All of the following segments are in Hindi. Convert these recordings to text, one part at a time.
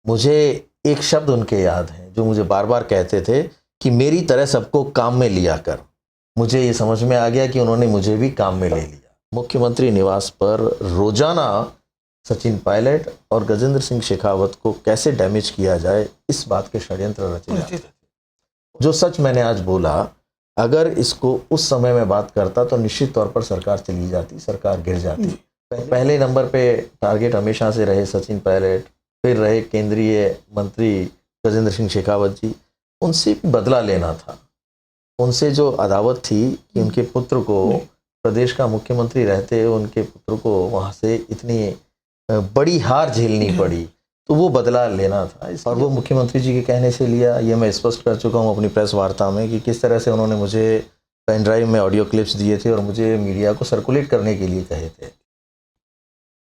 मुझे एक शब्द उनके याद हैं जो मुझे बार बार कहते थे कि मेरी तरह सबको काम में लिया कर। मुझे ये समझ में आ गया कि उन्होंने मुझे भी काम में ले लिया। मुख्यमंत्री निवास पर रोजाना सचिन पायलट और गजेंद्र सिंह शेखावत को कैसे डैमेज किया जाए, इस बात के षड्यंत्र रचे जाते थे। जो सच मैंने आज बोला, अगर इसको उस समय में बात करता तो निश्चित तौर पर सरकार चली जाती, सरकार गिर जाती। पहले नंबर पे टारगेट हमेशा से रहे सचिन पायलट, फिर रहे केंद्रीय मंत्री गजेंद्र सिंह शेखावत जी। उनसे भी बदला लेना था। उनसे जो अदावत थी कि उनके पुत्र को, प्रदेश का मुख्यमंत्री रहते उनके पुत्र को वहाँ से इतनी बड़ी हार झेलनी पड़ी, तो वो बदला लेना था। और वो मुख्यमंत्री जी के कहने से लिया। ये मैं स्पष्ट कर चुका हूँ अपनी प्रेस वार्ता में कि किस तरह से उन्होंने मुझे पेन ड्राइव में ऑडियो क्लिप्स दिए थे और मुझे मीडिया को सर्कुलेट करने के लिए कहे थे।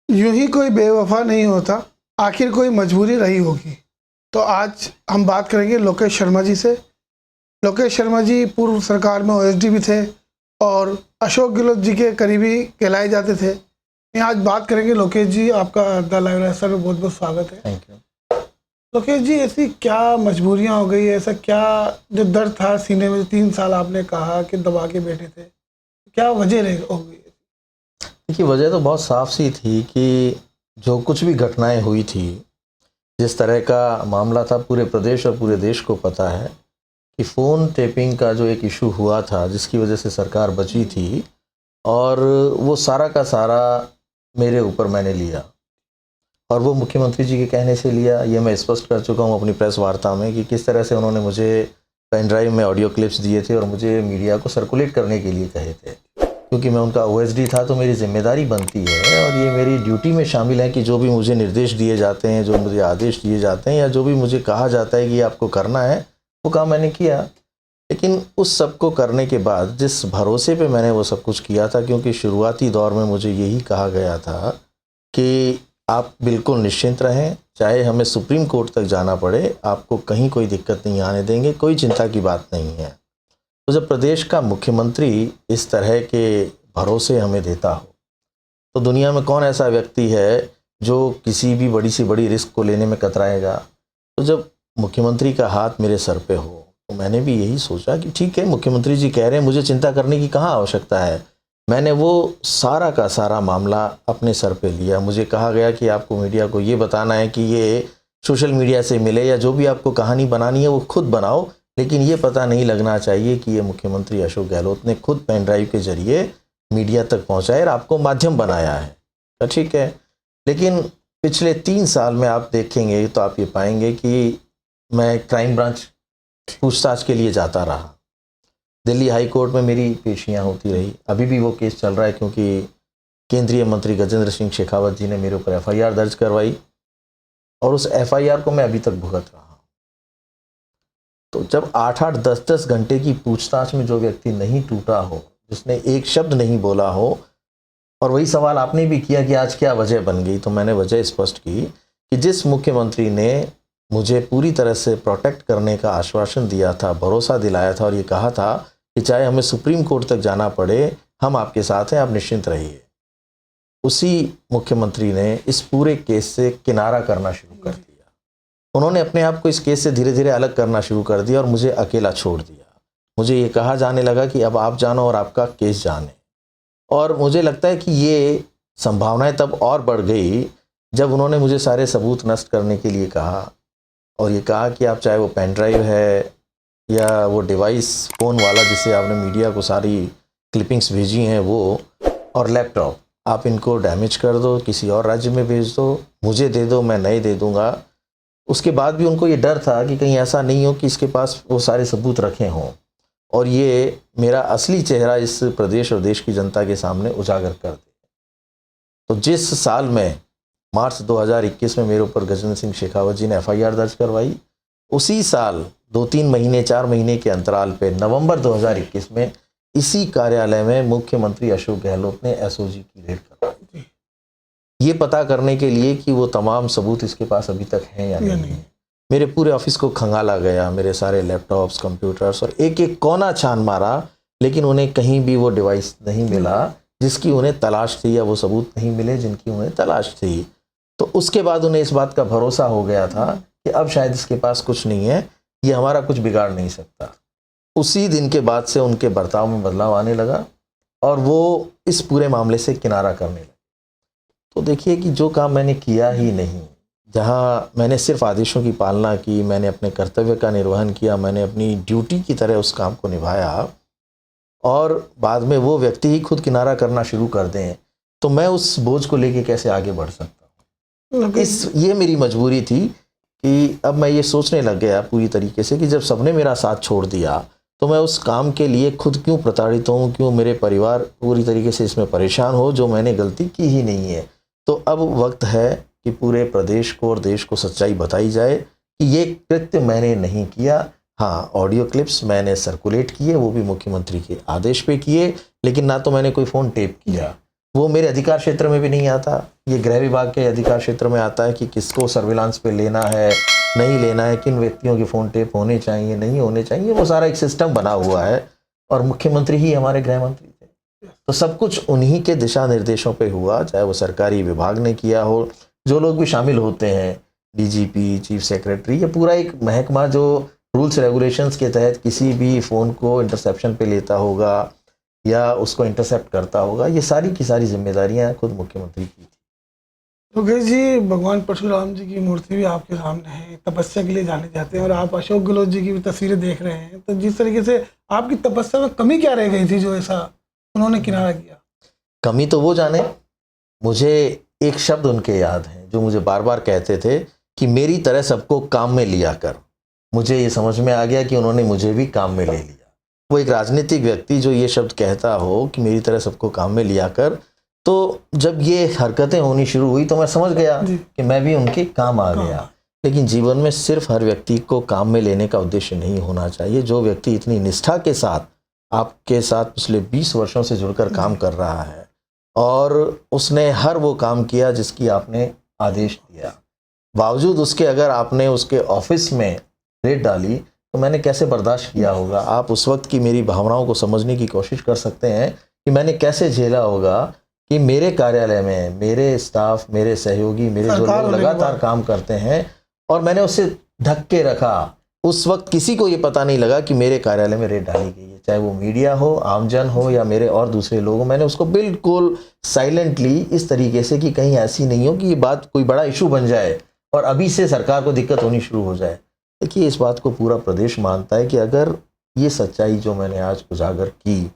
यूं ही कोई बेवफा नहीं होता, आखिर कोई मजबूरी रही होगी। तो आज हम बात करेंगे लोकेश शर्मा जी से। लोकेश शर्मा जी पूर्व सरकार में ओएसडी भी थे और अशोक गहलोत जी के करीबी कहलाए जाते थे। मैं आज बात करेंगे। लोकेश जी, आपका द लाइव राइटर में बहुत बहुत स्वागत है। Thank you. लोकेश जी, ऐसी क्या मजबूरियां हो गई, ऐसा क्या जो दर्द था सीने में, 3 साल आपने कहा कि दबा के बैठे थे, क्या वजह हो गई? देखिए, वजह तो बहुत साफ सी थी कि जो कुछ भी घटनाएं हुई थी, जिस तरह का मामला था, पूरे प्रदेश और पूरे देश को पता है कि फ़ोन टेपिंग का जो एक इशू हुआ था जिसकी वजह से सरकार बची थी, और वो सारा का सारा मेरे ऊपर मैंने लिया और वो मुख्यमंत्री जी के कहने से लिया। ये मैं स्पष्ट कर चुका हूँ अपनी प्रेस वार्ता में कि किस तरह से उन्होंने मुझे पेन ड्राइव में ऑडियो क्लिप्स दिए थे और मुझे मीडिया को सर्कुलेट करने के लिए कहे थे। क्योंकि मैं उनका ओएसडी था तो मेरी जिम्मेदारी बनती है और ये मेरी ड्यूटी में शामिल है कि जो भी मुझे निर्देश दिए जाते हैं, जो मुझे आदेश दिए जाते हैं या जो भी मुझे कहा जाता है कि ये आपको करना है, वो काम मैंने किया। लेकिन उस सब को करने के बाद जिस भरोसे पे मैंने वो सब कुछ किया था, क्योंकि शुरुआती दौर में मुझे यही कहा गया था कि आप बिल्कुल निश्चिंत रहें, चाहे हमें सुप्रीम कोर्ट तक जाना पड़े, आपको कहीं कोई दिक्कत नहीं आने देंगे, कोई चिंता की बात नहीं है। तो जब प्रदेश का मुख्यमंत्री इस तरह के भरोसे हमें देता हो, तो दुनिया में कौन ऐसा व्यक्ति है जो किसी भी बड़ी से बड़ी रिस्क को लेने में कतराएगा। तो जब मुख्यमंत्री का हाथ मेरे सर पे हो, तो मैंने भी यही सोचा कि ठीक है, मुख्यमंत्री जी कह रहे हैं, मुझे चिंता करने की कहाँ आवश्यकता है। मैंने वो सारा का सारा मामला अपने सर पे लिया। मुझे कहा गया कि आपको मीडिया को ये बताना है कि ये सोशल मीडिया से मिले या जो भी आपको कहानी बनानी है वो खुद बनाओ, लेकिन ये पता नहीं लगना चाहिए कि ये मुख्यमंत्री अशोक गहलोत ने खुद पेन ड्राइव के जरिए मीडिया तक पहुंचाया और आपको माध्यम बनाया है। तो ठीक है, लेकिन पिछले 3 साल में आप देखेंगे तो आप ये पाएंगे कि मैं क्राइम ब्रांच पूछताछ के लिए जाता रहा। दिल्ली हाई कोर्ट में मेरी पेशियां होती रही। अभी भी वो केस चल रहा है क्योंकि केंद्रीय मंत्री गजेंद्र सिंह शेखावत जी ने मेरे ऊपर एफआईआर दर्ज करवाई और उस एफआईआर को मैं अभी तक भुगत रहा हूँ। तो जब 8-8, 10-10 घंटे की पूछताछ में जो व्यक्ति नहीं टूटा हो, जिसने एक शब्द नहीं बोला हो, और वही सवाल आपने भी किया कि आज क्या वजह बन गई, तो मैंने वजह स्पष्ट की कि जिस मुख्यमंत्री ने मुझे पूरी तरह से प्रोटेक्ट करने का आश्वासन दिया था, भरोसा दिलाया था और ये कहा था कि चाहे हमें सुप्रीम कोर्ट तक जाना पड़े, हम आपके साथ हैं, आप निश्चिंत रहिए, उसी मुख्यमंत्री ने इस पूरे केस से किनारा करना शुरू कर दिया। उन्होंने अपने आप को इस केस से धीरे धीरे अलग करना शुरू कर दिया और मुझे अकेला छोड़ दिया। मुझे ये कहा जाने लगा कि अब आप जानो और आपका केस जाने। और मुझे लगता है कि ये संभावनाएं तब और बढ़ गई जब उन्होंने मुझे सारे सबूत नष्ट करने के लिए कहा और ये कहा कि आप चाहे वो पेन ड्राइव है या वो डिवाइस फ़ोन वाला जिससे आपने मीडिया को सारी क्लिपिंग्स भेजी हैं वो, और लैपटॉप, आप इनको डैमेज कर दो, किसी और राज्य में भेज दो, मुझे दे दो, मैं नए दे दूँगा। उसके बाद भी उनको ये डर था कि कहीं ऐसा नहीं हो कि इसके पास वो सारे सबूत रखे हों और ये मेरा असली चेहरा इस प्रदेश और देश की जनता के सामने उजागर कर दे। तो जिस साल में मार्च 2021 में मेरे ऊपर गजेंद्र सिंह शेखावत जी ने एफआईआर दर्ज करवाई, उसी साल 2-3 महीने 4 महीने के अंतराल पे नवंबर 2021 में इसी कार्यालय में मुख्यमंत्री अशोक गहलोत ने एसओजी की रेड करवाई, ये पता करने के लिए कि वो तमाम सबूत इसके पास अभी तक हैं या नहीं है। मेरे पूरे ऑफिस को खंगाला गया, मेरे सारे लैपटॉप्स, कंप्यूटर्स और एक एक कोना छान मारा, लेकिन उन्हें कहीं भी वो डिवाइस नहीं मिला जिसकी उन्हें तलाश थी या वो सबूत नहीं मिले जिनकी उन्हें तलाश थी। तो उसके बाद उन्हें इस बात का भरोसा हो गया था कि अब शायद इसके पास कुछ नहीं है, ये हमारा कुछ बिगाड़ नहीं सकता। उसी दिन के बाद से उनके बर्ताव में बदलाव आने लगा और वो इस पूरे मामले से किनारा करने लगे। तो देखिए कि जो काम मैंने किया ही नहीं, जहाँ मैंने सिर्फ आदेशों की पालना की, मैंने अपने कर्तव्य का निर्वहन किया, मैंने अपनी ड्यूटी की तरह उस काम को निभाया और बाद में वो व्यक्ति ही खुद किनारा करना शुरू कर दें, तो मैं उस बोझ को लेके कैसे आगे बढ़ सकता हूँ। ये मेरी मजबूरी थी कि अब मैं ये सोचने लग गया पूरी तरीके से कि जब सबने मेरा साथ छोड़ दिया तो मैं उस काम के लिए खुद क्यों प्रताड़ित हूँ, क्यों मेरे परिवार पूरी तरीके से इसमें परेशान हो, जो मैंने गलती की ही नहीं है। तो अब वक्त है कि पूरे प्रदेश को और देश को सच्चाई बताई जाए कि ये कृत्य मैंने नहीं किया। हाँ, ऑडियो क्लिप्स मैंने सर्कुलेट किए, वो भी मुख्यमंत्री के आदेश पे किए, लेकिन ना तो मैंने कोई फ़ोन टेप किया, वो मेरे अधिकार क्षेत्र में भी नहीं आता। ये गृह विभाग के अधिकार क्षेत्र में आता है कि किसको सर्विलांस पे लेना है, नहीं लेना है, किन व्यक्तियों के फ़ोन टेप होने चाहिए, नहीं होने चाहिए, वो सारा एक सिस्टम बना हुआ है और मुख्यमंत्री ही हमारे गृह मंत्री थे। तो सब कुछ उन्हीं के दिशा निर्देशों पे हुआ, चाहे वो सरकारी विभाग ने किया हो, जो लोग भी शामिल होते हैं, डीजीपी, चीफ सेक्रेटरी, ये पूरा एक महकमा जो रूल्स रेगुलेशंस के तहत किसी भी फ़ोन को इंटरसेप्शन पे लेता होगा या उसको इंटरसेप्ट करता होगा, ये सारी की सारी जिम्मेदारियां खुद मुख्यमंत्री की थी। योगेश जी, भगवान परशुराम जी की मूर्ति भी आपके सामने है, तपस्या के लिए जाने जाते हैं और आप अशोक गहलोत जी की भी तस्वीरें देख रहे हैं, तो जिस तरीके से आपकी तपस्या में कमी क्या रह गई थी जो ऐसा उन्होंने किनारा किया? कमी तो वो जाने, मुझे एक शब्द उनके याद हैं जो मुझे बार बार कहते थे कि मेरी तरह सबको काम में लिया कर। मुझे ये समझ में आ गया कि उन्होंने मुझे भी काम में ले लिया। वो एक राजनीतिक व्यक्ति जो ये शब्द कहता हो कि मेरी तरह सबको काम में लिया कर, तो जब ये हरकतें होनी शुरू हुई तो मैं समझ गया कि मैं भी उनके काम आ गया। लेकिन जीवन में सिर्फ हर व्यक्ति को काम में लेने का उद्देश्य नहीं होना चाहिए। जो व्यक्ति इतनी निष्ठा के साथ आपके साथ पिछले 20 वर्षों से जुड़कर काम कर रहा है और उसने हर वो काम किया जिसकी आपने आदेश दिया, बावजूद उसके अगर आपने उसके ऑफिस में रेड डाली तो मैंने कैसे बर्दाश्त किया होगा। आप उस वक्त की मेरी भावनाओं को समझने की कोशिश कर सकते हैं कि मैंने कैसे झेला होगा कि मेरे कार्यालय में मेरे स्टाफ, मेरे सहयोगी, मेरे जो लोग लगातार काम करते हैं और मैंने उसे ढक के रखा। उस वक्त किसी को ये पता नहीं लगा कि मेरे कार्यालय में रेड डाली गई है, चाहे वो मीडिया हो, आमजन हो या मेरे और दूसरे लोग। मैंने उसको बिल्कुल साइलेंटली इस तरीके से कि कहीं ऐसी नहीं हो कि ये बात कोई बड़ा इशू बन जाए और अभी से सरकार को दिक्कत होनी शुरू हो जाए। देखिए, इस बात को पूरा प्रदेश मानता है कि अगर ये सच्चाई जो मैंने आज उजागर की,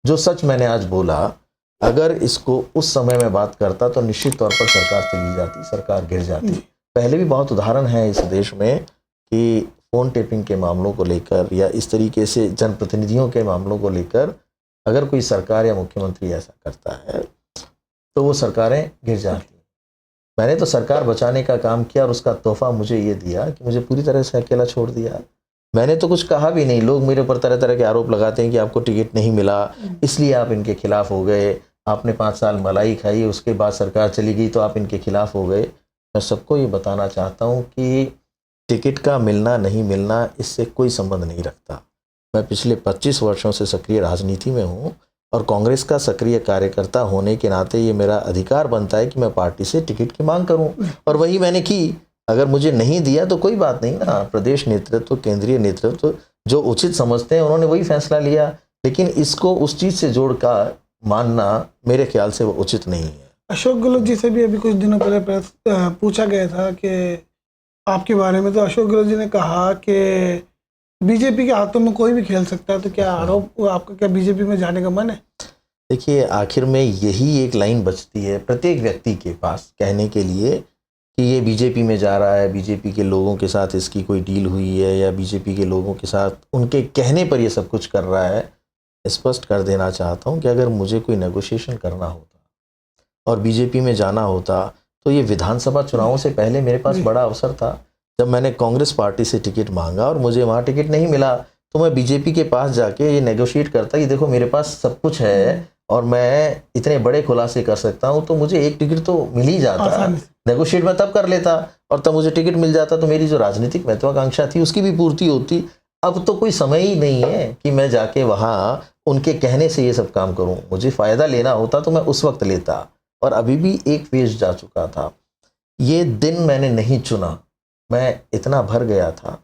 जो सच मैंने आज बोला, अगर इसको उस समय में बात करता तो निश्चित तौर पर सरकार चली जाती, सरकार गिर जाती। पहले भी बहुत उदाहरण हैं इस देश में कि फ़ोन टेपिंग के मामलों को लेकर या इस तरीके से जनप्रतिनिधियों के मामलों को लेकर अगर कोई सरकार या मुख्यमंत्री ऐसा करता है तो वो सरकारें गिर जाती। मैंने तो सरकार बचाने का काम किया और उसका तोहफा मुझे ये दिया कि मुझे पूरी तरह से अकेला छोड़ दिया। मैंने तो कुछ कहा भी नहीं। लोग मेरे ऊपर तरह तरह के आरोप लगाते हैं कि आपको टिकट नहीं मिला इसलिए आप इनके खिलाफ हो गए, आपने 5 साल मलाई खाई, उसके बाद सरकार चली गई तो आप इनके खिलाफ हो गए। मैं सबको ये बताना चाहता हूँ कि टिकट का मिलना नहीं मिलना इससे कोई संबंध नहीं रखता। मैं पिछले 25 वर्षों से सक्रिय राजनीति में हूँ और कांग्रेस का सक्रिय कार्यकर्ता होने के नाते ये मेरा अधिकार बनता है कि मैं पार्टी से टिकट की मांग करूं और वही मैंने की। अगर मुझे नहीं दिया तो कोई बात नहीं ना, प्रदेश नेतृत्व, केंद्रीय नेतृत्व जो उचित समझते हैं उन्होंने वही फैसला लिया। लेकिन इसको उस चीज़ से जोड़कर मानना मेरे ख्याल से वो उचित नहीं है। अशोक गहलोत जी से भी अभी कुछ दिनों पहले पूछा गया था कि आपके बारे में, तो अशोक गहलोत जी ने कहा कि बीजेपी के हाथों में कोई भी खेल सकता है, तो क्या आरोप आपका क्या बीजेपी में जाने का मन है? देखिए, आखिर में यही एक लाइन बचती है प्रत्येक व्यक्ति के पास कहने के लिए कि ये बीजेपी में जा रहा है, बीजेपी के लोगों के साथ इसकी कोई डील हुई है या बीजेपी के लोगों के साथ उनके कहने पर ये सब कुछ कर रहा है। स्पष्ट कर देना चाहता हूँ कि अगर मुझे कोई नेगोशिएशन करना होता और बीजेपी में जाना होता तो ये विधानसभा चुनावों से पहले मेरे पास बड़ा अवसर था। जब मैंने कांग्रेस पार्टी से टिकट मांगा और मुझे वहाँ टिकट नहीं मिला तो मैं बीजेपी के पास जाके ये नेगोशिएट करता कि देखो मेरे पास सब कुछ है और मैं इतने बड़े खुलासे कर सकता हूँ, तो मुझे एक टिकट तो मिल ही जाता। नेगोशिएट मैं तब कर लेता और तब मुझे टिकट मिल जाता तो मेरी जो राजनीतिक महत्वाकांक्षा थी उसकी भी पूर्ति होती। अब तो कोई समय ही नहीं है कि मैं जाके वहाँ उनके कहने से ये सब काम करूँ। मुझे फ़ायदा लेना होता तो मैं उस वक्त लेता और अभी भी एक फेज जा चुका था। ये दिन मैंने नहीं चुना। मैं इतना भर गया था,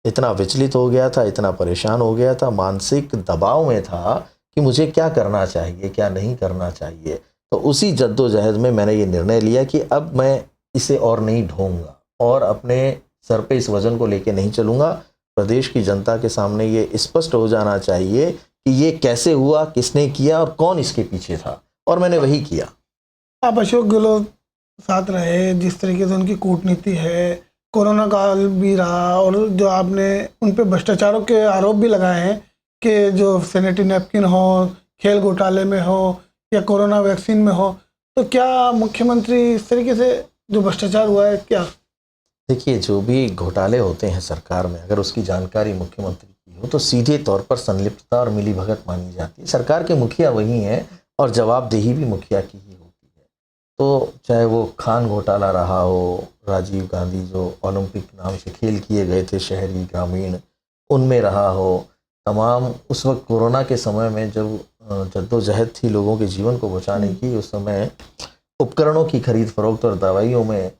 इतना विचलित हो गया था, इतना परेशान हो गया था, मानसिक दबाव में था कि मुझे क्या करना चाहिए, क्या नहीं करना चाहिए। तो उसी जद्दोजहद में मैंने ये निर्णय लिया कि अब मैं इसे और नहीं ढोऊँगा और अपने सर पे इस वज़न को लेके नहीं चलूँगा। प्रदेश की जनता के सामने ये स्पष्ट हो जाना चाहिए कि ये कैसे हुआ, किसने किया और कौन इसके पीछे था, और मैंने वही किया। आप अशोक गहलोत साथ रहे, जिस तरीके से उनकी कूटनीति है, कोरोना काल भी रहा, और जो आपने उन पे भ्रष्टाचारों के आरोप भी लगाए हैं कि जो सैनिटरी नैपकिन हो, खेल घोटाले में हो या कोरोना वैक्सीन में हो, तो क्या मुख्यमंत्री इस तरीके से जो भ्रष्टाचार हुआ है क्या? देखिए, जो भी घोटाले होते हैं सरकार में, अगर उसकी जानकारी मुख्यमंत्री की हो तो सीधे तौर पर संलिप्तता और मिलीभगत मानी जाती है। सरकार के मुखिया वही हैं और जवाबदेही भी मुखिया की ही होती है। तो चाहे वो खान घोटाला रहा हो, राजीव गांधी जो ओलंपिक नाम से खेल किए गए थे शहरी ग्रामीण, उनमें रहा हो, तमाम उस वक्त कोरोना के समय में जब जद्दोजहद थी लोगों के जीवन को बचाने की, उस समय उपकरणों की खरीद फरोख्त और दवाइयों में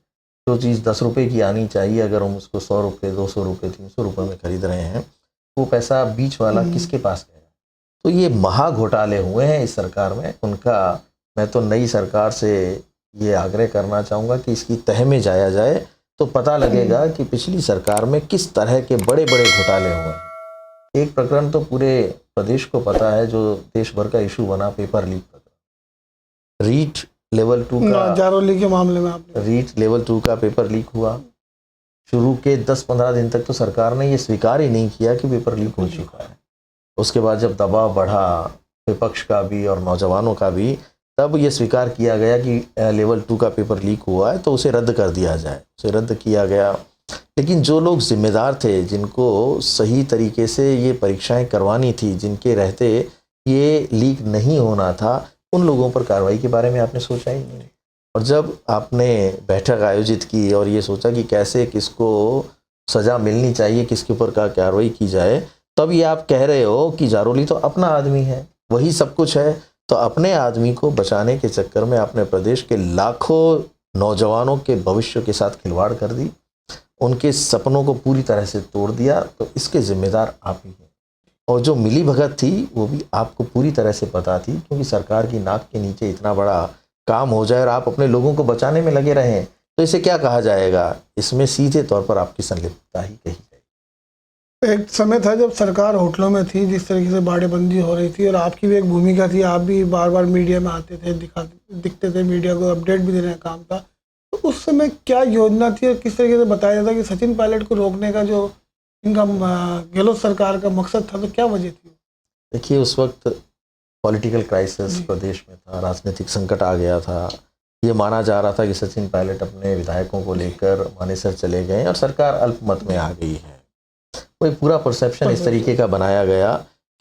जो चीज़ 10 रुपए की आनी चाहिए, अगर हम उसको 100 रुपये, 200 रुपये, 300 रुपये में खरीद रहे हैं, वो पैसा बीच वाला किसके पास गया? तो ये महा घोटाले हुए हैं इस सरकार में। उनका मैं तो नई सरकार से ये आग्रह करना चाहूँगा कि इसकी तह में जाया जाए तो पता लगेगा कि पिछली सरकार में किस तरह के बड़े बड़े घोटाले हुए हैं। एक प्रकरण तो पूरे प्रदेश को पता है, जो देश भर का इशू बना, पेपर लीक प्रकरण। रीट लेवल 2 का, जारौली के मामले में आपने रीट लेवल 2 का पेपर लीक हुआ। शुरू के 10-15 दिन तक तो सरकार ने ये स्वीकार ही नहीं किया कि पेपर लीक हो चुका है। उसके बाद जब दबाव बढ़ा विपक्ष का भी और नौजवानों का भी, तब ये स्वीकार किया गया कि लेवल 2 का पेपर लीक हुआ है तो उसे रद्द कर दिया जाए। उसे रद्द किया गया। लेकिन जो लोग जिम्मेदार थे, जिनको सही तरीके से ये परीक्षाएं करवानी थी, जिनके रहते ये लीक नहीं होना था, उन लोगों पर कार्रवाई के बारे में आपने सोचा ही नहीं। और जब आपने बैठक आयोजित की और ये सोचा कि कैसे किसको सज़ा मिलनी चाहिए, किसके ऊपर का कार्रवाई की जाए, तब ये आप कह रहे हो कि जारौली तो अपना आदमी है, वही सब कुछ है। तो अपने आदमी को बचाने के चक्कर में आपने प्रदेश के लाखों नौजवानों के भविष्य के साथ खिलवाड़ कर दी, उनके सपनों को पूरी तरह से तोड़ दिया। तो इसके जिम्मेदार आप ही हैं। और जो मिली भगत थी वो भी आपको पूरी तरह से पता थी, क्योंकि सरकार की नाक के नीचे इतना बड़ा काम हो जाए और आप अपने लोगों को बचाने में लगे रहें, तो इसे क्या कहा जाएगा? इसमें सीधे तौर पर आपकी संलिप्तता ही कही जाएगी। एक समय था जब सरकार होटलों में थी, जिस तरीके से बाड़ेबंदी हो रही थी, और आपकी भी एक भूमिका थी, आप भी बार बार मीडिया में आते थे, दिखते थे, मीडिया को अपडेट भी देने का काम था। तो उस समय क्या योजना थी और किस तरीके से बताया जाता कि सचिन पायलट को रोकने का जो इनका गहलोत सरकार का मकसद था, तो क्या वजह थी? देखिए, उस वक्त पॉलिटिकल क्राइसिस प्रदेश में था, राजनीतिक संकट आ गया था। ये माना जा रहा था कि सचिन पायलट अपने विधायकों को लेकर मानेसर चले गए और सरकार अल्पमत में आ गई है। कोई पूरा परसेप्शन इस तरीके का बनाया गया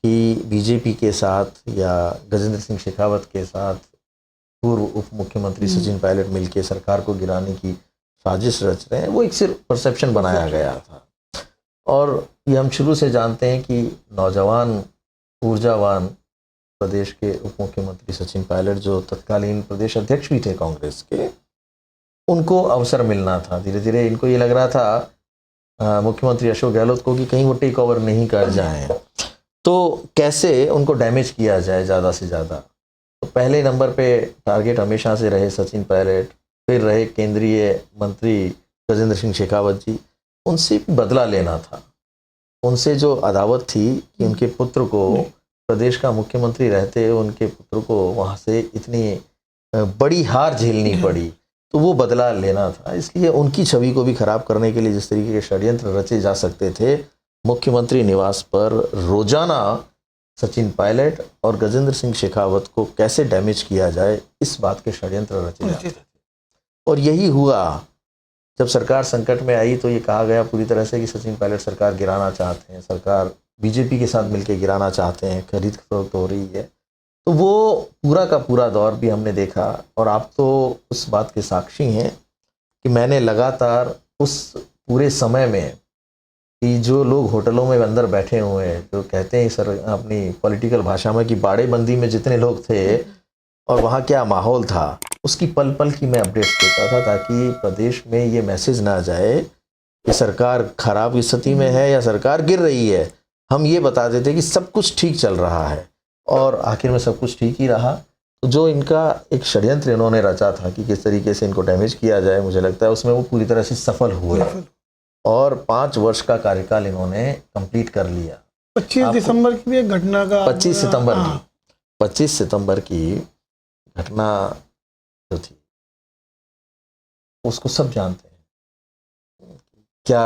कि बीजेपी के साथ या गजेंद्र सिंह शेखावत के साथ पूर्व उप मुख्यमंत्री सचिन पायलट मिलकर सरकार को गिराने की साजिश रच रहे हैं। वो एक सिर्फ परसेप्शन बनाया गया था। और ये हम शुरू से जानते हैं कि नौजवान ऊर्जावान प्रदेश के उप मुख्यमंत्री सचिन पायलट, जो तत्कालीन प्रदेश अध्यक्ष भी थे कांग्रेस के, उनको अवसर मिलना था। धीरे धीरे इनको ये लग रहा था मुख्यमंत्री अशोक गहलोत को कि कहीं वो टेक ओवर नहीं कर जाएं, तो कैसे उनको डैमेज किया जाए ज़्यादा से ज़्यादा। तो पहले नंबर पे टारगेट हमेशा से रहे सचिन पायलट, फिर रहे केंद्रीय मंत्री गजेंद्र सिंह शेखावत जी। उनसे बदला लेना था। उनसे जो अदावत थी कि उनके पुत्र को, प्रदेश का मुख्यमंत्री रहते उनके पुत्र को वहाँ से इतनी बड़ी हार झेलनी पड़ी, तो वो बदला लेना था। इसलिए उनकी छवि को भी खराब करने के लिए जिस तरीके के षड्यंत्र रचे जा सकते थे, मुख्यमंत्री निवास पर रोजाना सचिन पायलट और गजेंद्र सिंह शेखावत को कैसे डैमेज किया जाए, इस बात के षड्यंत्र रचे जाते थे। और यही हुआ। जब सरकार संकट में आई तो ये कहा गया पूरी तरह से कि सचिन पायलट सरकार गिराना चाहते हैं, सरकार बीजेपी के साथ मिलकर गिराना चाहते हैं, खरीद फरोख्त हो रही है। तो वो पूरा का पूरा दौर भी हमने देखा। और आप तो उस बात के साक्षी हैं कि मैंने लगातार उस पूरे समय में कि जो लोग होटलों में अंदर बैठे हुए हैं, जो कहते हैं सर अपनी पॉलिटिकल भाषा में कि बाड़ेबंदी में जितने लोग थे और वहाँ क्या माहौल था, उसकी पल पल की मैं अपडेट्स देता था, ताकि प्रदेश में ये मैसेज ना जाए कि सरकार खराब स्थिति में है या सरकार गिर रही है। हम ये बता देते कि सब कुछ ठीक चल रहा है, और आखिर में सब कुछ ठीक ही रहा। तो जो इनका एक षड्यंत्र इन्होंने रचा था कि किस तरीके से इनको डैमेज किया जाए, मुझे लगता है उसमें वो पूरी तरह से सफल हुए, और 5 वर्ष का कार्यकाल इन्होंने कंप्लीट कर लिया। 25 दिसंबर की भी एक घटना का 25 सितंबर की घटना जो थी उसको सब जानते हैं। क्या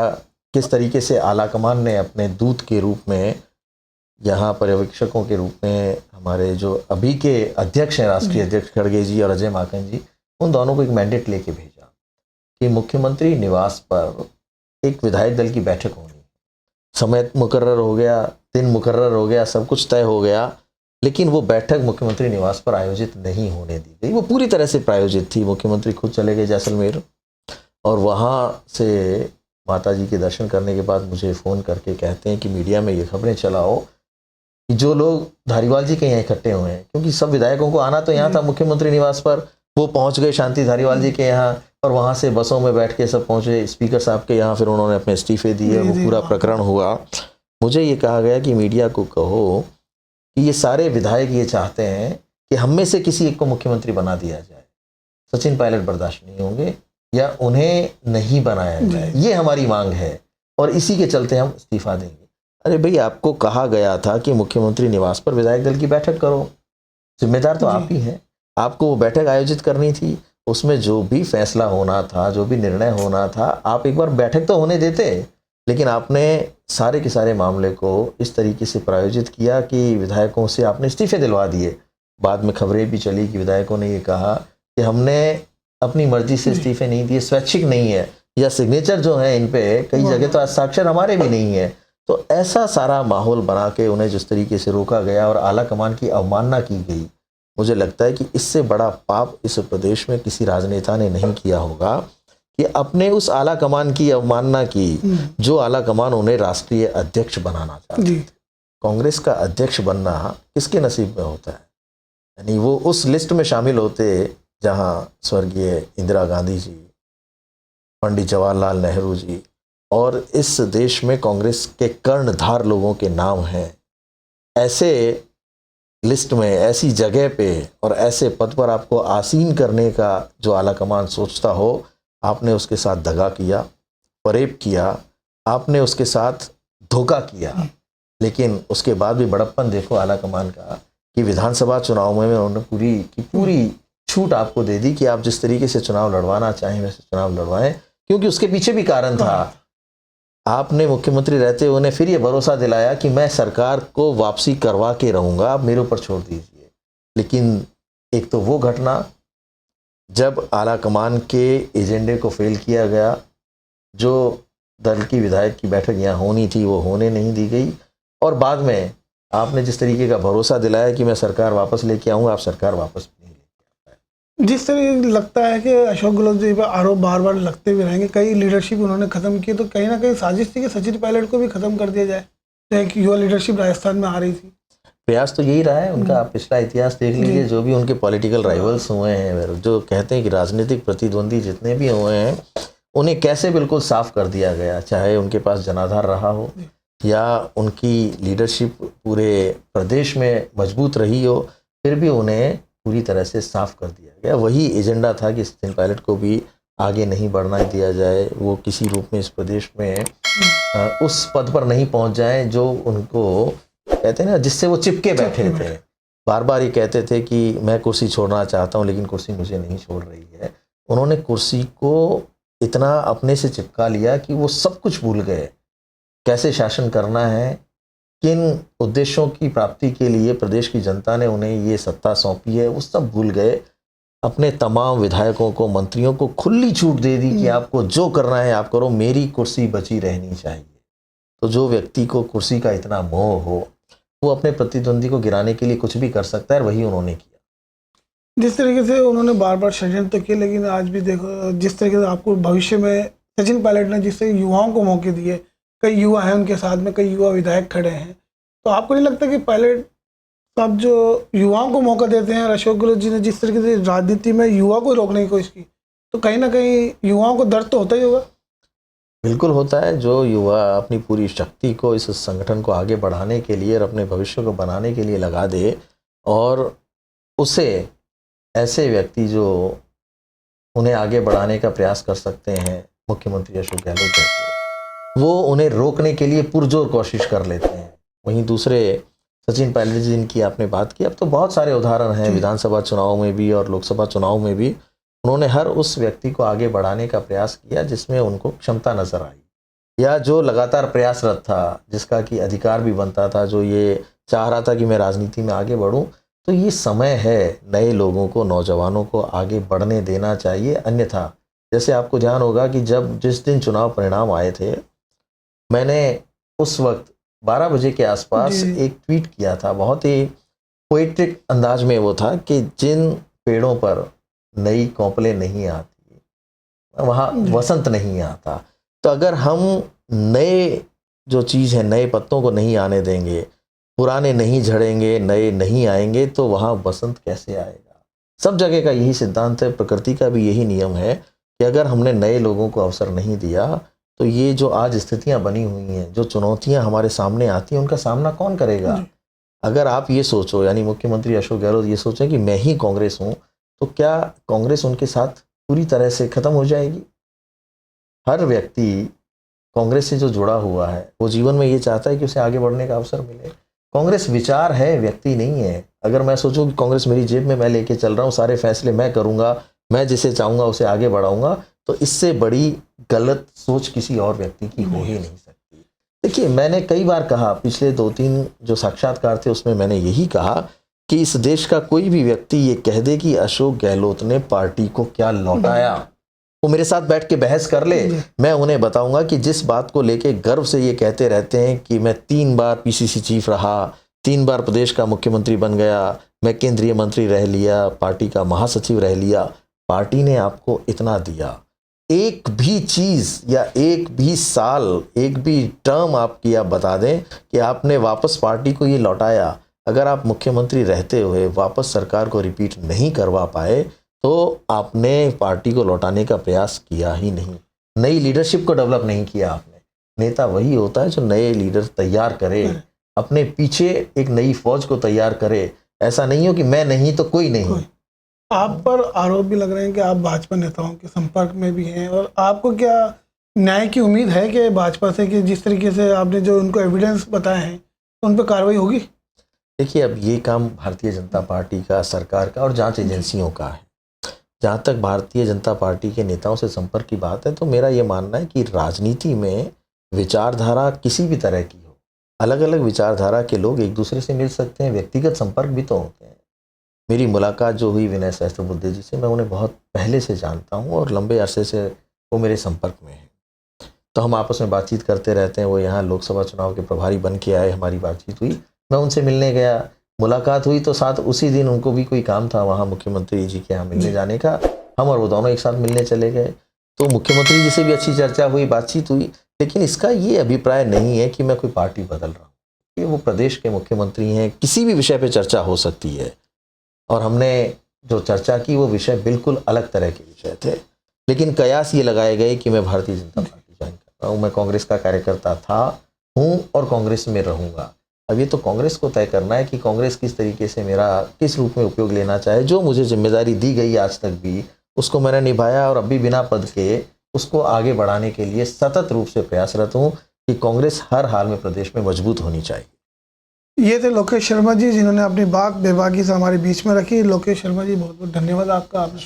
किस तरीके से आलाकमान ने अपने दूत के रूप में, यहाँ पर्यवेक्षकों के रूप में, हमारे जो अभी के अध्यक्ष हैं, राष्ट्रीय अध्यक्ष खड़गे जी और अजय माकन जी, उन दोनों को एक मैंडेट लेके भेजा कि मुख्यमंत्री निवास पर एक विधायक दल की बैठक होनी। समय मुकर्रर हो गया, दिन मुकर्रर हो गया, सब कुछ तय हो गया, लेकिन वो बैठक मुख्यमंत्री निवास पर आयोजित नहीं होने दी गई। वो पूरी तरह से प्रायोजित थी। मुख्यमंत्री खुद चले गए जैसलमेर, और वहाँ से माता जी के दर्शन करने के बाद मुझे फ़ोन करके कहते हैं कि मीडिया में ये खबरें चलाओ कि जो लोग धारीवाल जी के यहाँ इकट्ठे हुए हैं, क्योंकि सब विधायकों को आना तो यहाँ था मुख्यमंत्री निवास पर, वो पहुँच गए शांति धारीवाल जी के यहाँ, और वहाँ से बसों में बैठ के सब पहुँचे स्पीकर साहब के यहाँ, फिर उन्होंने अपने इस्तीफे दिए, वो पूरा प्रकरण हुआ। मुझे ये कहा गया कि मीडिया को कहो कि ये सारे विधायक ये चाहते हैं कि हम में से किसी एक को मुख्यमंत्री बना दिया जाए, सचिन पायलट बर्दाश्त नहीं होंगे या उन्हें नहीं बनाया जाए, ये हमारी मांग है, और इसी के चलते हम इस्तीफा देंगे। अरे भाई, आपको कहा गया था कि मुख्यमंत्री निवास पर विधायक दल की बैठक करो, जिम्मेदार तो आप ही हैं, आपको वो बैठक आयोजित करनी थी, उसमें जो भी फैसला होना था, जो भी निर्णय होना था, आप एक बार बैठक तो होने देते। लेकिन आपने सारे के सारे मामले को इस तरीके से प्रायोजित किया कि विधायकों से आपने इस्तीफे दिलवा दिए। बाद में खबरें भी चली कि विधायकों ने ये कहा कि हमने अपनी मर्जी से इस्तीफे नहीं दिए, स्वैच्छिक नहीं है, या सिग्नेचर जो है इन पे कई जगह तो हस्ताक्षर हमारे भी नहीं है। तो ऐसा सारा माहौल बना के उन्हें जिस तरीके से रोका गया और आला कमान की अवमानना की गई, मुझे लगता है कि इससे बड़ा पाप इस प्रदेश में किसी राजनेता ने नहीं किया होगा कि अपने उस आला कमान की अवमानना की, जो आला कमान उन्हें राष्ट्रीय अध्यक्ष बनाना चाहती थी। कांग्रेस का अध्यक्ष बनना किसके नसीब में होता है? यानी वो उस लिस्ट में शामिल होते जहां स्वर्गीय इंदिरा गांधी जी, पंडित जवाहरलाल नेहरू जी, और इस देश में कांग्रेस के कर्णधार लोगों के नाम हैं। ऐसे लिस्ट में, ऐसी जगह पे और ऐसे पद पर आपको आसीन करने का जो आला कमान सोचता हो, आपने उसके साथ दगा किया, फरेब किया, आपने उसके साथ धोखा किया। लेकिन उसके बाद भी बड़प्पन देखो आला कमान का कि विधानसभा चुनाव में उन्होंने पूरी की पूरी छूट आपको दे दी कि आप जिस तरीके से चुनाव लड़वाना चाहें वैसे चुनाव लड़वाएं, क्योंकि उसके पीछे भी कारण था। आपने मुख्यमंत्री रहते हुए उन्हें फिर ये भरोसा दिलाया कि मैं सरकार को वापसी करवा के रहूँगा, आप मेरे ऊपर छोड़ दीजिए। लेकिन एक तो वो घटना जब आला कमान के एजेंडे को फेल किया गया, जो दल की विधायक की बैठक यहाँ होनी थी वो होने नहीं दी गई, और बाद में आपने जिस तरीके का भरोसा दिलाया कि मैं सरकार वापस लेके आऊँगा, आप सरकार वापस नहीं लेके आए। जिस तरह लगता है कि अशोक गहलोत जी पर आरोप बार बार लगते भी रहेंगे, कई लीडरशिप उन्होंने खत्म की, तो कहीं ना कहीं साजिश थी कि सचिन पायलट को भी खत्म कर दिया जाए। एक युवा लीडरशिप राजस्थान में आ रही थी, प्रयास तो यही रहा है उनका। आप पिछला इतिहास देख लीजिए, जो भी उनके पॉलिटिकल राइवल्स हुए हैं, जो कहते हैं कि राजनीतिक प्रतिद्वंदी जितने भी हुए हैं, उन्हें कैसे बिल्कुल साफ कर दिया गया, चाहे उनके पास जनाधार रहा हो या उनकी लीडरशिप पूरे प्रदेश में मजबूत रही हो, फिर भी उन्हें पूरी तरह से साफ कर दिया गया। वही एजेंडा था कि सचिन पायलट को भी आगे नहीं बढ़ना दिया जाए, वो किसी रूप में इस प्रदेश में उस पद पर नहीं पहुंच जाए जो उनको कहते हैं ना, जिससे वो चिपके बैठे थे। बार बार ये कहते थे कि मैं कुर्सी छोड़ना चाहता हूँ लेकिन कुर्सी मुझे नहीं छोड़ रही है। उन्होंने कुर्सी को इतना अपने से चिपका लिया कि वो सब कुछ भूल गए, कैसे शासन करना है, किन उद्देश्यों की प्राप्ति के लिए प्रदेश की जनता ने उन्हें ये सत्ता सौंपी है, वो सब भूल गए। अपने तमाम विधायकों को, मंत्रियों को खुली छूट दे दी कि आपको जो करना है आप करो, मेरी कुर्सी बची रहनी चाहिए। तो जो व्यक्ति को कुर्सी का इतना मोह हो, वो अपने प्रतिद्वंदी को गिराने के लिए कुछ भी कर सकता है, और वही उन्होंने किया। जिस तरीके से उन्होंने बार बार षड्यंत्र किए, लेकिन आज भी देखो जिस तरीके से आपको भविष्य में सचिन पायलट ने जिससे युवाओं को मौके दिए, कई युवा हैं उनके साथ में, कई युवा विधायक खड़े हैं, तो आपको नहीं लगता कि पायलट अब जो युवाओं को मौका देते हैं और अशोक गहलोत जी ने जिस तरीके से राजनीति में युवा को रोकने की कोशिश की, तो कहीं ना कहीं युवाओं को दर्द तो होता ही होगा। बिल्कुल होता है। जो युवा अपनी पूरी शक्ति को इस संगठन को आगे बढ़ाने के लिए और अपने भविष्य को बनाने के लिए लगा दे, और उसे ऐसे व्यक्ति जो उन्हें आगे बढ़ाने का प्रयास कर सकते हैं, मुख्यमंत्री अशोक गहलोत जैसे, वो उन्हें रोकने के लिए पुरजोर कोशिश कर लेते हैं। वहीं दूसरे सचिन पायलट जी जिनकी आपने बात की, अब तो बहुत सारे उदाहरण हैं विधानसभा चुनाव में भी और लोकसभा चुनाव में भी। उन्होंने हर उस व्यक्ति को आगे बढ़ाने का प्रयास किया जिसमें उनको क्षमता नजर आई, या जो लगातार प्रयासरत था, जिसका कि अधिकार भी बनता था, जो ये चाह रहा था कि मैं राजनीति में आगे बढ़ूं। तो ये समय है नए लोगों को, नौजवानों को आगे बढ़ने देना चाहिए। अन्यथा जैसे आपको ध्यान होगा कि जिस दिन चुनाव परिणाम आए थे, मैंने उस वक्त 12 बजे के आसपास एक ट्वीट किया था। बहुत ही पोएट्रिक अंदाज में वो था कि जिन पेड़ों पर नई कोंपलें नहीं आती, वहाँ वसंत नहीं आता। तो अगर हम नए जो चीज़ है, नए पत्तों को नहीं आने देंगे, पुराने नहीं झड़ेंगे, नए नहीं आएंगे, तो वहाँ वसंत कैसे आएगा। सब जगह का यही सिद्धांत है, प्रकृति का भी यही नियम है कि अगर हमने नए लोगों को अवसर नहीं दिया, तो ये जो आज स्थितियां बनी हुई हैं, जो चुनौतियां हमारे सामने आती हैं, उनका सामना कौन करेगा। अगर आप ये सोचो, यानी मुख्यमंत्री अशोक गहलोत ये सोचें कि मैं ही कांग्रेस हूँ, तो क्या कांग्रेस उनके साथ पूरी तरह से खत्म हो जाएगी। हर व्यक्ति कांग्रेस से जो जुड़ा हुआ है, वो जीवन में ये चाहता है कि उसे आगे बढ़ने का अवसर मिले। कांग्रेस विचार है, व्यक्ति नहीं है। अगर मैं सोचूं कि कांग्रेस मेरी जेब में मैं लेके चल रहा हूँ, सारे फैसले मैं करूंगा, मैं जिसे चाहूंगा उसे आगे बढ़ाऊंगा, तो इससे बड़ी गलत सोच किसी और व्यक्ति की हो ही नहीं सकती। देखिए, मैंने कई बार कहा, पिछले 2-3 जो साक्षात्कार थे उसमें मैंने यही कहा कि इस देश का कोई भी व्यक्ति ये कह दे कि अशोक गहलोत ने पार्टी को क्या लौटाया, वो मेरे साथ बैठ के बहस कर ले। मैं उन्हें बताऊंगा कि जिस बात को लेके गर्व से ये कहते रहते हैं कि मैं 3 बार पीसीसी चीफ रहा, 3 बार प्रदेश का मुख्यमंत्री बन गया, मैं केंद्रीय मंत्री रह लिया, पार्टी का महासचिव रह लिया, पार्टी ने आपको इतना दिया। एक भी चीज़ या एक भी साल, एक भी टर्म आपकी आप बता दें कि आपने वापस पार्टी को ये लौटाया। अगर आप मुख्यमंत्री रहते हुए वापस सरकार को रिपीट नहीं करवा पाए, तो आपने पार्टी को लौटाने का प्रयास किया ही नहीं, नई लीडरशिप को डेवलप नहीं किया आपने। नेता वही होता है जो नए लीडर तैयार करे, अपने पीछे एक नई फौज को तैयार करे। ऐसा नहीं हो कि मैं नहीं तो कोई नहीं। आप पर आरोप भी लग रहे हैं कि आप भाजपा नेताओं के संपर्क में भी हैं, और आपको क्या न्याय की उम्मीद है कि भाजपा से, कि जिस तरीके से आपने जो उनको एविडेंस बताए हैं उन पर कार्रवाई होगी? देखिए, अब ये काम भारतीय जनता पार्टी का, सरकार का और जांच एजेंसियों का है। जहाँ तक भारतीय जनता पार्टी के नेताओं से संपर्क की बात है, तो मेरा ये मानना है कि राजनीति में विचारधारा किसी भी तरह की हो, अलग अलग विचारधारा के लोग एक दूसरे से मिल सकते हैं, व्यक्तिगत संपर्क भी तो होते हैं। मेरी मुलाकात जो हुई विनय सहस्त्रबुद्धे जी से, मैं उन्हें बहुत पहले से जानता हूँ और लंबे अरसे से वो मेरे संपर्क में हैं। तो हम आपस में बातचीत करते रहते हैं। वो यहाँ लोकसभा चुनाव के प्रभारी बन के आए, हमारी बातचीत हुई, मैं उनसे मिलने गया, मुलाकात हुई, तो साथ उसी दिन उनको भी कोई काम था वहाँ मुख्यमंत्री जी के यहाँ मिलने जाने का। हम और वो दोनों एक साथ मिलने चले गए। तो मुख्यमंत्री जी से भी अच्छी चर्चा हुई, बातचीत हुई। लेकिन इसका ये अभिप्राय नहीं है कि मैं कोई पार्टी बदल रहा हूँ। ये वो प्रदेश के मुख्यमंत्री हैं, किसी भी विषय पे चर्चा हो सकती है। और हमने जो चर्चा की वो विषय बिल्कुल अलग तरह के विषय थे, लेकिन कयास ये लगाए गए कि मैं भारतीय जनता पार्टी ज्वाइन कर रहा हूँ, मैं कांग्रेस का कार्यकर्ता था, हूँ और कांग्रेस में रहूँगा। अब ये तो कांग्रेस को तय करना है कि कांग्रेस किस तरीके से मेरा किस रूप में उपयोग लेना चाहे। जो मुझे जिम्मेदारी दी गई आज तक भी, उसको मैंने निभाया और अब भी बिना पद के उसको आगे बढ़ाने के लिए सतत रूप से प्रयासरत हूँ कि कांग्रेस हर हाल में प्रदेश में मजबूत होनी चाहिए। ये थे लोकेश शर्मा जी, जिन्होंने अपनी बात बेबाकी से हमारे बीच में रखी। लोकेश शर्मा जी, बहुत बहुत धन्यवाद आपका, आपने